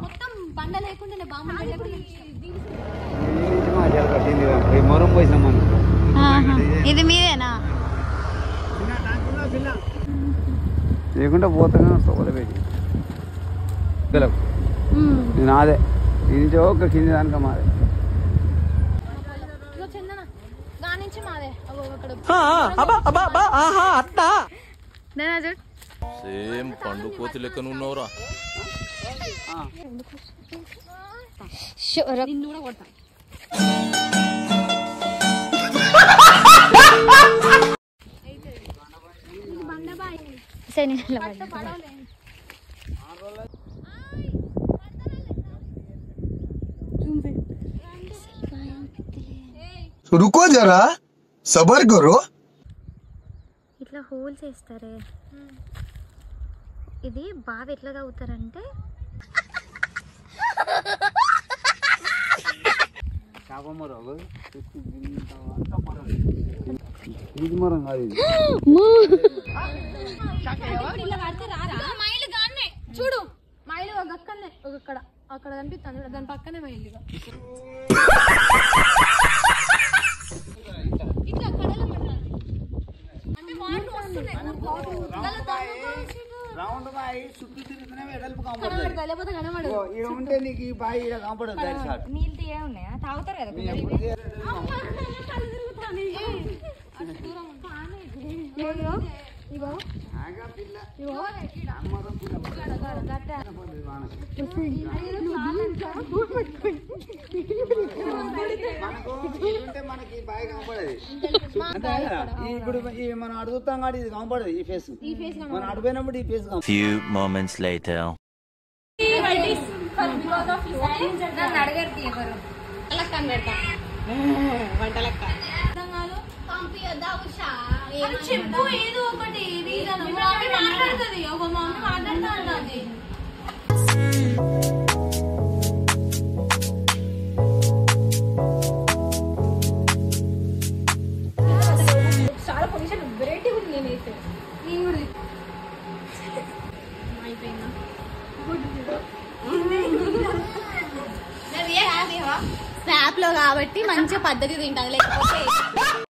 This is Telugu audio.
మొత్తం బండ లేకుండా బాంబు ఇది మీదేనా లేకుండా పోతాను తోలబెట్టి నాదే ఇది ఒక కింది దానిక మాదే సేమ్ పండు కోతి లెక్కన ఉన్నవరా रुको जरा सबर करो ఇట్లా హోల్స్ వేస్తారే ఇది బాగా ఎట్లా తాగుతారంటే చూడు మైలు అక్కడనే అక్కడ అక్కడ కనిపిస్తుంది దాని పక్కనే మైలు ఇట్లా ఉంటే నీకు బాగా కనపడదు నీళ్ళు తీయ ఉన్నాయా తాగుతారు కదా మనకి బాగా కనపడదు ఇప్పుడు మనం అడుగుతాం కాదు ఇది కనపడదు ఈ ఫేస్ మనం అడిపోయినప్పుడు ఈ ఫేస్ few moments later చెప్పు ఏదో ఒకటి మాట్లాడుతుంది ఒక మమ్మీ మాట్లాడుతుంది చాలా కొంచెం వెరైటీ ఉంది నేనైతే నేను కూడా అయిపోయిందా స్నాప్ లో కాబట్టి మంచి పద్ధతి తింటాను లేకపోతే